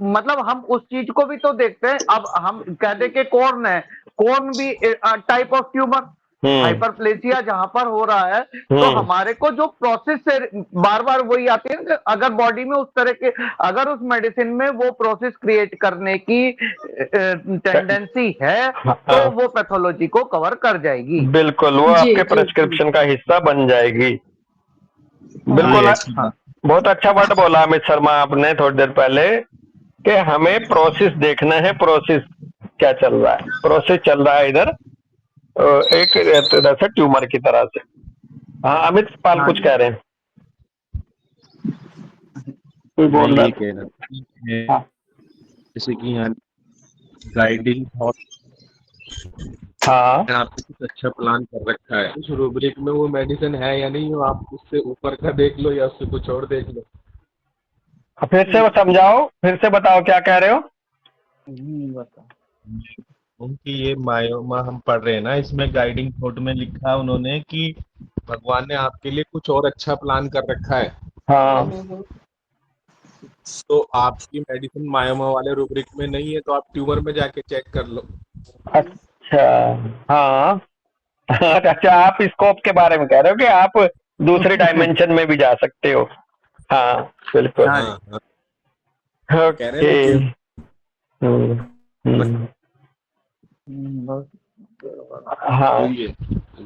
मतलब हम उस चीज को भी तो देखते हैं। अब हम कहते कि कॉर्न है, कॉर्न भी टाइप ऑफ ट्यूमर, हाइपरप्लेसिया जहां पर हो रहा है, तो हमारे को जो प्रोसेस से बार बार वही आती है कि अगर बॉडी में उस तरह के, अगर उस मेडिसिन में वो प्रोसेस क्रिएट करने की टेंडेंसी है तो वो पैथोलॉजी को कवर कर जाएगी। बिल्कुल, वो आपके प्रेस्क्रिप्शन का हिस्सा बन जाएगी। बिल्कुल। बहुत अच्छा वर्ड बोला अमित शर्मा आपने थोड़ी देर पहले कि हमें प्रोसेस देखना है, प्रोसेस क्या चल रहा है, प्रोसेस चल रहा है इधर एक तरह से ट्यूमर की तरह से। हाँ अमित पाल कुछ कह रहे हैं, कोई बोल रहा है? जैसे कि यहाँ गाइडिंग थॉट, हाँ, आपने कुछ अच्छा प्लान कर रखा है, उस रूब्रिक में वो मेडिसिन है या नहीं, आप उससे ऊपर का देख लो या उससे कुछ और देख लो। फिर से समझाओ, फिर से बताओ क्या कह रहे हो? क्योंकि ये मायोमा हम पढ़ रहे हैं ना, इसमें गाइडिंग थॉट में लिखा है उन्होंने कि भगवान ने आपके लिए कुछ और अच्छा प्लान कर रखा है। हाँ, तो आपकी मेडिसिन मायोमा वाले रूब्रिक में नहीं है तो आप ट्यूमर में जाके चेक कर लो। अच्छा, हाँ, अच्छा, आप स्कोप के बारे में कह रहे हो कि आप दूसरे डायमेंशन में भी जा सकते हो। हाँ बिल्कुल। हाँ हाँ हाँ, कह रहे ओके। हैं ना कि हम्म, हाँ बोलिए।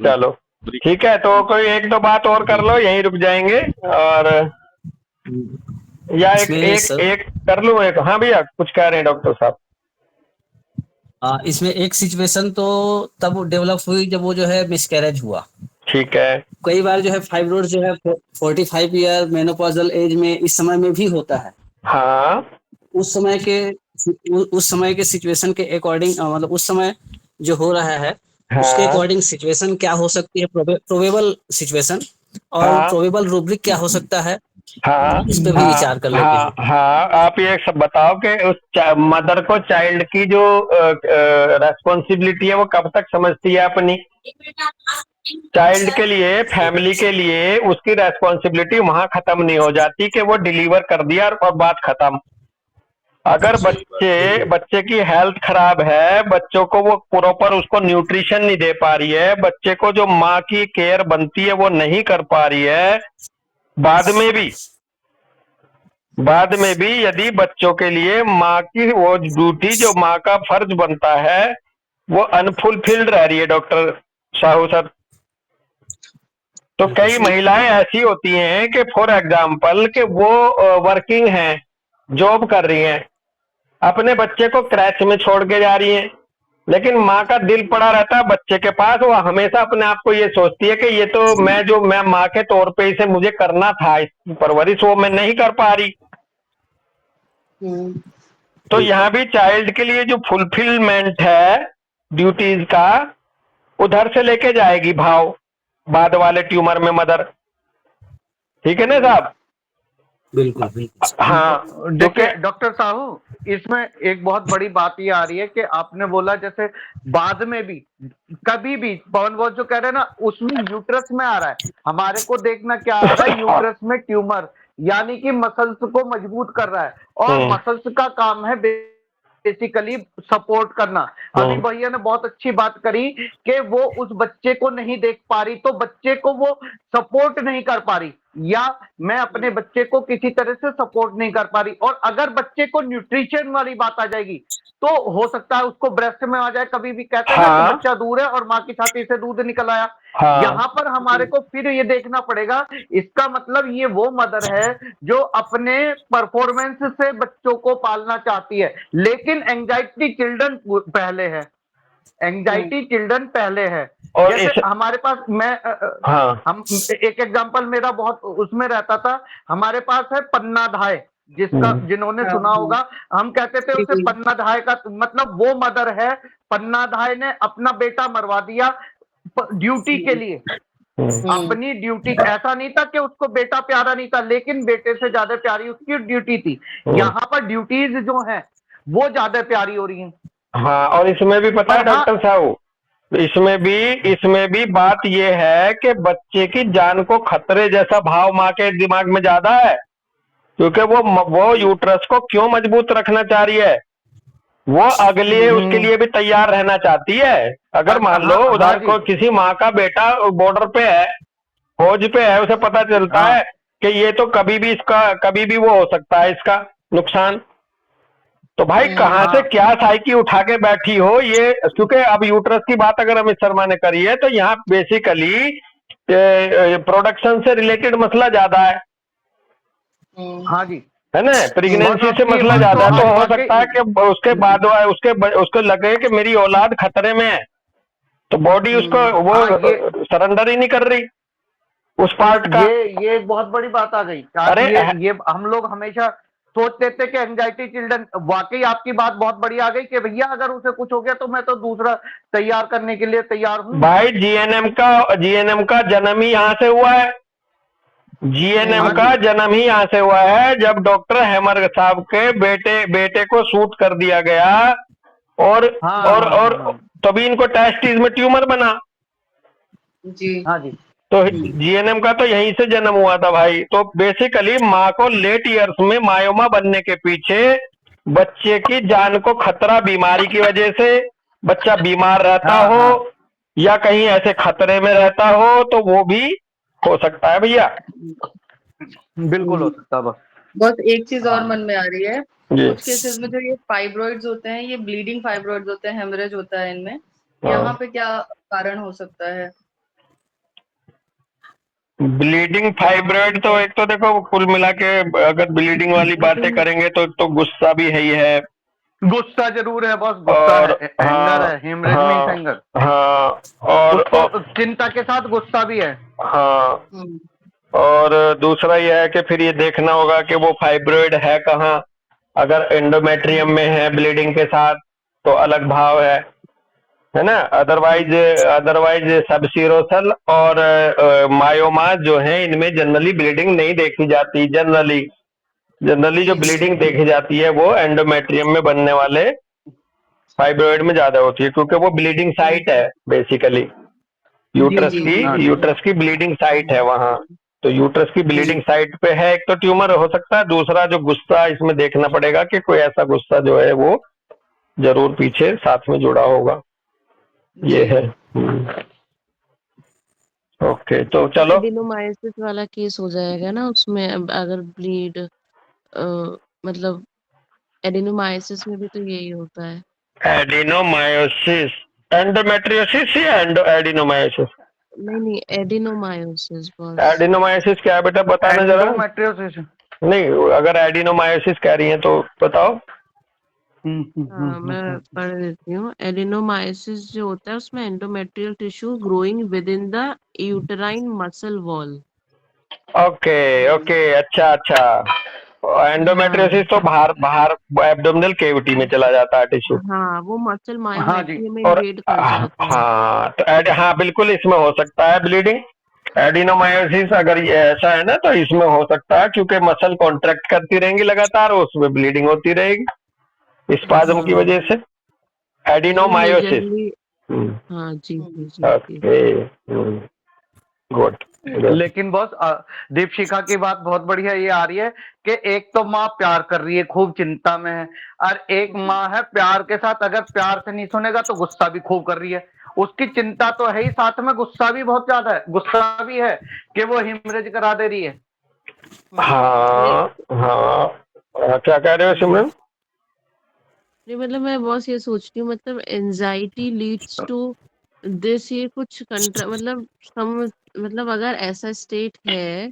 चलो ठीक है, तो कोई एक दो बात और कर लो, यहीं रुक जाएंगे। और या एक इसमें एक सर एक कर लूं एक। हाँ भैया कुछ कह रहे हैं डॉक्टर साहब। इसमें एक सिचुएशन तो तब डेवलप हुई जब वो जो है मिसकैरेज हुआ। ठीक है। कई बार जो है फाइब्रोइड जो है 45 ईयर मेनोपॉजल एज में इस समय में भी होता है। हाँ उस समय के उस समय के सिचुएशन के अकॉर्डिंग मतलब उस समय जो हो रहा है उसके हाँ अकॉर्डिंग सिचुएशन क्या हो सकती है, प्रोबेबल सिचुएशन और हाँ प्रोबेबल रूब्रिक क्या हो सकता है, हाँ इस पे भी हाँ विचार कर लेते हाँ हैं। हाँ, आप ये सब बताओ कि उस मदर को चाइल्ड की जो रेस्पॉन्सिबिलिटी है वो कब तक समझती है अपनी। चाइल्ड के लिए, फैमिली के लिए उसकी रेस्पॉन्सिबिलिटी वहां खत्म नहीं हो जाती कि वो डिलीवर कर दिया और बात खत्म। अगर बच्चे की हेल्थ खराब है, बच्चों को वो प्रॉपर उसको न्यूट्रिशन नहीं दे पा रही है, बच्चे को जो माँ की केयर बनती है वो नहीं कर पा रही है, बाद में भी यदि बच्चों के लिए माँ की वो ड्यूटी जो माँ का फर्ज बनता है वो अनफुलफिल्ड रह रही है डॉक्टर साहू सर। तो कई महिलाएं ऐसी होती हैं कि फॉर एग्जाम्पल कि वो वर्किंग हैं, जॉब कर रही हैं, अपने बच्चे को क्रैच में छोड़ के जा रही हैं, लेकिन माँ का दिल पड़ा रहता है बच्चे के पास। वो हमेशा अपने आप को ये सोचती है कि ये तो मैं माँ के तौर पे इसे मुझे करना था, इस परवरिश वो मैं नहीं कर पा रही। तो यहाँ भी चाइल्ड के लिए जो फुलफिलमेंट है ड्यूटीज का, उधर से लेके जाएगी भाव बाद वाले ट्यूमर में मदर। ठीक है ना साहब। बिल्कुल बिल्कुल। हाँ देखिए डॉक्टर साहू, इसमें एक बहुत बड़ी बात ये आ रही है कि आपने बोला जैसे बाद में भी कभी भी पवन बहुत जो कह रहे हैं ना उसमें यूट्रस में आ रहा है, हमारे को देखना क्या आ रहा है यूट्रस में ट्यूमर, यानी कि मसल्स को मजबूत कर रहा है और मसल्स का काम है बेसिकली सपोर्ट करना। अभी भैया ने बहुत अच्छी बात करी कि वो उस बच्चे को नहीं देख पा रही तो बच्चे को वो सपोर्ट नहीं कर पा रही, या मैं अपने बच्चे को किसी तरह से सपोर्ट नहीं कर पा रही। और अगर बच्चे को न्यूट्रिशन वाली बात आ जाएगी तो हो सकता है उसको ब्रेस्ट में आ जाए। कभी भी कहते हैं ना कि बच्चा दूर है और माँ की छाती से दूध निकल आया। यहाँ पर हमारे को फिर ये देखना पड़ेगा, इसका मतलब ये वो मदर है जो अपने परफॉर्मेंस से बच्चों को पालना चाहती है, लेकिन एंजाइटी चिल्ड्रन पहले है, एंजाइटी चिल्ड्रन पहले है। और जैसे हमारे पास हम एक एग्जांपल मेरा बहुत उसमें रहता था, हमारे पास है पन्ना धाय, जिन्होंने सुना होगा, हम कहते थे उसे पन्ना धाय का मतलब वो मदर है, पन्ना धाय ने अपना बेटा मरवा दिया ड्यूटी के लिए, अपनी ड्यूटी। ऐसा नहीं था कि उसको बेटा प्यारा नहीं था, लेकिन बेटे से ज्यादा प्यारी उसकी ड्यूटी थी। यहाँ पर ड्यूटीज जो हैं वो ज्यादा प्यारी हो रही हैं। हाँ, और इसमें भी पता है डॉक्टर साहब, इसमें भी बात यह है कि बच्चे की जान को खतरे जैसा भाव माँ के दिमाग में ज्यादा है, क्योंकि वो यूट्रस को क्यों मजबूत रखना चाह रही है, वो अगले उसके लिए भी तैयार रहना चाहती है। अगर मान लो उधर को किसी माँ का बेटा बॉर्डर पे है, फौज पे है, उसे पता चलता है कि ये तो कभी भी वो हो सकता है इसका नुकसान, तो भाई कहाँ से क्या साइकी उठा के बैठी हो ये। क्योंकि अब यूट्रस की बात अगर अमित शर्मा ने करी है तो यहाँ बेसिकली प्रोडक्शन से रिलेटेड मसला ज्यादा है। हाँ जी, है ना, प्रेगनेंसी से मसला ज्यादा है। तो हो सकता है कि उसके बाद उसको लगे कि मेरी औलाद खतरे में है, तो बॉडी उसको वो सरेंडर ही नहीं कर रही उस पार्ट का। ये एक बहुत बड़ी बात आ गई। अरे ये हम लोग हमेशा सोचते थे कि एंजाइटी चिल्ड्रन, वाकई आपकी बात बहुत बड़ी आ गई कि भैया अगर उसे कुछ हो गया तो मैं तो दूसरा तैयार करने के लिए तैयार हूँ। भाई जीएनएम का जन्म ही यहाँ से हुआ है, जीएनएम का जन्म ही यहाँ से हुआ है, जब डॉक्टर हेमर साहब के बेटे को शूट कर दिया गया और तभी इनको टेस्टिस में ट्यूमर बना। जी हाँ जी, तो जीएनएम का तो यहीं से जन्म हुआ था भाई। तो बेसिकली माँ को लेट ईयर्स में मायोमा बनने के पीछे बच्चे की जान को खतरा, बीमारी की वजह से बच्चा बीमार रहता हो या कहीं ऐसे खतरे में रहता हो तो वो भी हो सकता है भैया। बिल्कुल हो सकता है। बस एक चीज और मन में आ रही है, जी। कुछ केसेस में जो ये फाइब्रॉइड्स होते हैं, ये ब्लीडिंग फाइब्रॉइड्स होते हैं, हेमरेज होता है इनमें, यहाँ पे क्या कारण हो सकता है? ब्लीडिंग फाइब्रॉइड तो एक तो देखो कुल मिला के अगर ब्लीडिंग वाली बातें करेंगे तो गुस्सा भी है ही है, गुस्सा जरूर है बॉस, गुस्सा और है, एंगर है, हेमरेज मींस एंगर। हाँ और उसको चिंता के साथ गुस्सा भी है। हाँ, और दूसरा यह है कि फिर ये देखना होगा कि वो फाइब्रॉइड है कहाँ। अगर एंडोमेट्रियम में है ब्लीडिंग के साथ तो अलग भाव है ना। अदरवाइज सबसीरोसल और मायोमा जो है इनमें जनरली ब्लीडिंग नहीं देखी जाती। जनरली जो ब्लीडिंग देखी जाती है वो एंडोमेट्रियम में बनने वाले फाइब्रॉइड में ज्यादा होती है, क्योंकि वो ब्लीडिंग साइट है बेसिकली। यूट्रस की ब्लीडिंग साइट है वहाँ। तो यूट्रस की ब्लीडिंग साइट पे है, एक तो ट्यूमर हो सकता है, दूसरा जो गुस्सा इसमें देखना पड़ेगा कि कोई ऐसा गुस्सा जो है वो जरूर पीछे साथ में जुड़ा होगा। ये है। ओके, तो चलो एडिनोमायोसिस वाला केस हो जाएगा ना उसमें, अगर ब्लीड मतलब एडिनोमायोसिस में भी तो यही होता है। एडिनोमायोसिस, एंडोमेट्रियोसिस या एडिनोमायोसिस? नहीं एडिनोमायोसिस बस। एडिनोमायोसिस क्या है बेटा, बताना जरा। एंडोमेट्रियोसिस नहीं, अगर एडिनोमायोसिस कह रही हैं तो बताओ। हाँ मैं पढ़ देती हूँ। एडिनोमायोसिस जो होता है उसमें endometrial tissue growing with in the uterine muscle wall. Okay okay, अच्छा एंडोमेट्रियोसिस तो बाहर एब्डोमिनल केविटी में चला जाता है टिश्यू। हाँ वो मसल हाँ जी। मायोमेट्रियम में और इन्वेड कर जाता है। हाँ तो हाँ बिल्कुल इसमें हो सकता है ब्लीडिंग। एडिनोमायोसिस अगर ये ऐसा है ना तो इसमें हो सकता है, क्योंकि मसल कॉन्ट्रैक्ट करती रहेंगी लगातार, उसमें ब्लीडिंग होती रहेगी स्पाज्म की वजह से। एडिनोमायोसिस। मेजरली हाँ जी जी जी। Okay good. लेकिन बॉस दीपशिखा की बात बहुत बढ़िया ये आ रही है कि एक तो माँ प्यार कर रही है, खूब चिंता में है, और एक माँ है प्यार के साथ अगर प्यार से नहीं सुनेगा तो गुस्सा भी खूब कर रही है। उसकी चिंता तो है ही, साथ में गुस्सा भी बहुत ज्यादा है, गुस्सा भी है कि वो हिमरेज करा दे रही है। हाँ क्या कह रहे हो सिमरन? नहीं मतलब मैं बॉस ये सोचती हूँ, मतलब एंजाइटी लीड्स टू दिस, ये कुछ मतलब अगर ऐसा स्टेट है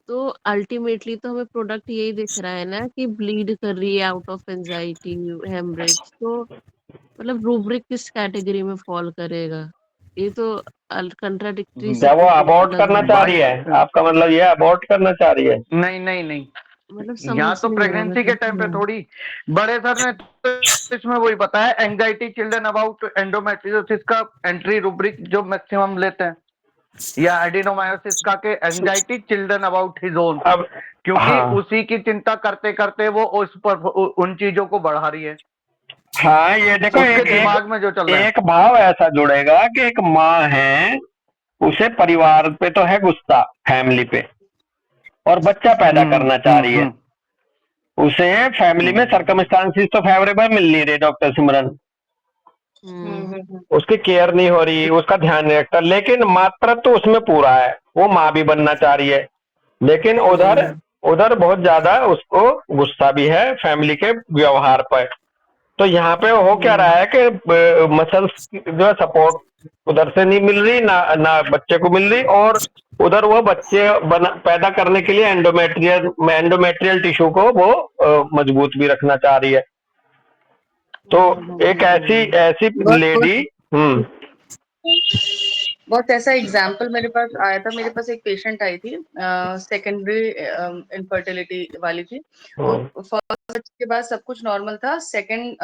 तो अल्टीमेटली तो हमें प्रोडक्ट यही दिख रहा है ना कि ब्लीड कर रही है आउट ऑफ एंजाइटी हेमरेज। तो मतलब रूब्रिक किस कैटेगरी में फॉल करेगा? ये तो कंट्राडिक्टरी क्या वो अबॉर्ट करना चाह रही है? आपका मतलब ये अबॉर्ट करना चाह रही है? नहीं मतलब यहाँ समझ तो नहीं आ रहा प्रेगनेंसी के टाइम पे थोड़ी। बड़े सर ने तो इसमें वही बताया, एंजाइटी चिल्ड्रन अबाउट एंडोमेट्रियोसिस का एंट्री रूब्रिक जो मैक्सिमम लेते हैं, या एडिनोमायोसिस का के anxiety children about his own, अब क्योंकि उसी की चिंता करते करते वो उस पर उन चीजों को बढ़ा रही है। हाँ ये देखो उसके दिमाग में जो चल रहा है, एक भाव ऐसा जुड़ेगा कि एक माँ है, उसे परिवार पे तो है गुस्सा, फैमिली पे, और बच्चा पैदा करना चाह रही है। उसे फैमिली में सर्कमस्टांसिस तो फेवरेबल मिल नहीं रहे डॉक्टर सिमरन, उसकी केयर नहीं हो रही, उसका ध्यान नहीं रखता, लेकिन मातृत्व तो उसमें पूरा है, वो माँ भी बनना चाह रही है, लेकिन उधर बहुत ज्यादा उसको गुस्सा भी है फैमिली के व्यवहार पर। तो यहाँ पे हो क्या रहा है कि मसल्स जो है सपोर्ट उधर से नहीं मिल रही, ना बच्चे को मिल रही, और उधर वो बच्चे पैदा करने के लिए एंडोमेट्रियल टिश्यू को वो मजबूत भी रखना चाह रही है। तो एक ऐसी लेडी बहुत ऐसा एग्जाम्पल मेरे पास आया था। मेरे पास एक पेशेंट आई थी, सेकेंडरी इनफर्टिलिटी वाली थी। वो फर्स्ट के बाद सब कुछ नॉर्मल था, सेकंड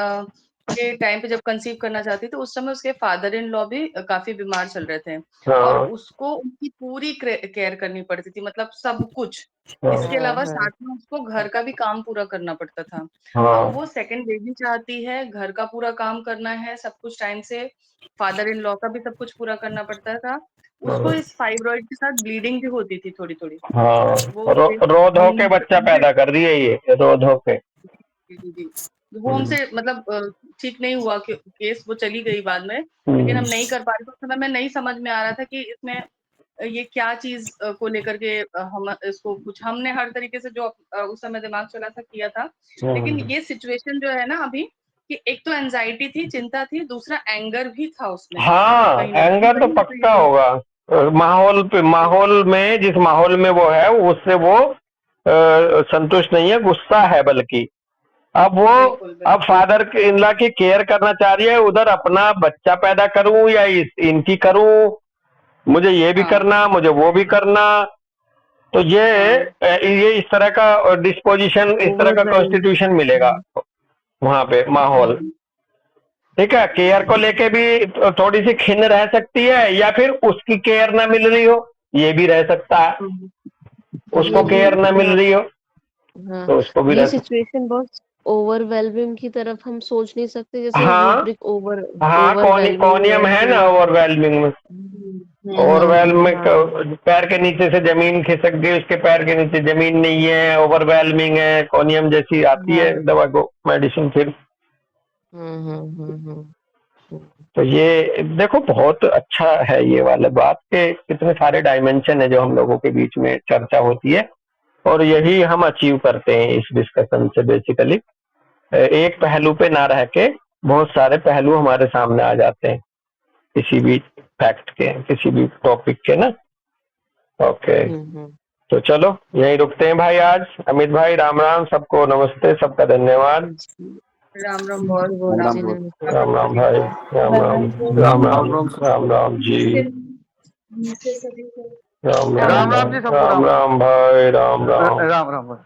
के टाइम पे जब कंसीव करना चाहती थी उस समय उसके फादर इन लॉ भी काफी बीमार चल रहे थे, और उसको उनकी पूरी केयर करनी पड़ती थी, मतलब सब कुछ। इसके अलावा साथ में उसको घर का भी काम पूरा करना पड़ता था। अब वो सेकंड बेबी चाहती है, घर का पूरा काम करना है, सब कुछ टाइम से, फादर इन लॉ का भी सब कुछ पूरा करना पड़ता था। उसको इस फाइब्रॉइड के साथ ब्लीडिंग भी होती थी थोड़ी थोड़ी। रो धो के बच्चा पैदा कर रही है, ये रो धो के। वो हमसे मतलब ठीक नहीं हुआ केस, वो चली गई बाद में, लेकिन हम नहीं कर पा रहे थे। उस समय मैं नहीं समझ में आ रहा था कि इसमें ये क्या चीज को लेकर के हम इसको कुछ हमने हर तरीके से जो उस समय दिमाग चला था किया था, लेकिन ये सिचुएशन जो है ना अभी, कि एक तो एंजाइटी थी, चिंता थी, दूसरा एंगर भी था उसमें। हाँ, कहीं ना कहीं एंगर तो पक्का होगा। माहौल में, जिस माहौल में वो है उससे वो संतुष्ट नहीं है, गुस्सा है बल्कि। अब वो बिल्कुल, बिल्कुल। अब फादर इनला की केयर करना चाह रही है, उधर अपना बच्चा पैदा करूं या इनकी करूं, मुझे ये भी करना, मुझे वो भी करना। तो ये इस तरह का डिस्पोजिशन, इस तरह का कॉन्स्टिट्यूशन मिलेगा वहां पे माहौल। ठीक है, केयर को लेके भी थोड़ी सी खिन्न रह सकती है, या फिर उसकी केयर ना मिल रही हो, ये भी रह सकता है, उसको केयर ना मिल रही हो तो उसको भी ये रह सकता। सिचुएशन बहुत ओवरवेलमिंग की तरफ हम सोच नहीं सकते, जैसे हाँ, रूब्रिक हाँ, कोनियम है ना ओवरवेलमिंग में। ओवरवेलमिंग, पैर के नीचे से जमीन खिसक गई, उसके पैर के नीचे जमीन नहीं है, ओवरवेलमिंग है, कोनियम जैसी आती है दवा को मेडिसिन फिर। तो ये देखो बहुत अच्छा है ये वाला बात के कितने सारे डायमेंशन है जो हम लोगों के बीच में चर्चा होती है, और यही हम अचीव करते हैं इस डिस्कशन से। बेसिकली एक पहलू पे ना रह के बहुत सारे पहलू हमारे सामने आ जाते हैं किसी भी फैक्ट के, किसी भी टॉपिक के ना। ओके, तो चलो यहीं रुकते हैं भाई आज। अमित भाई राम राम, सबको नमस्ते, सबका धन्यवाद। राम राम, बहुत राम राम भाई, राम राम, राम राम, राम राम जी, राम राम राम, राम जी सबको, राम राम भाई, राम राम। राम राम।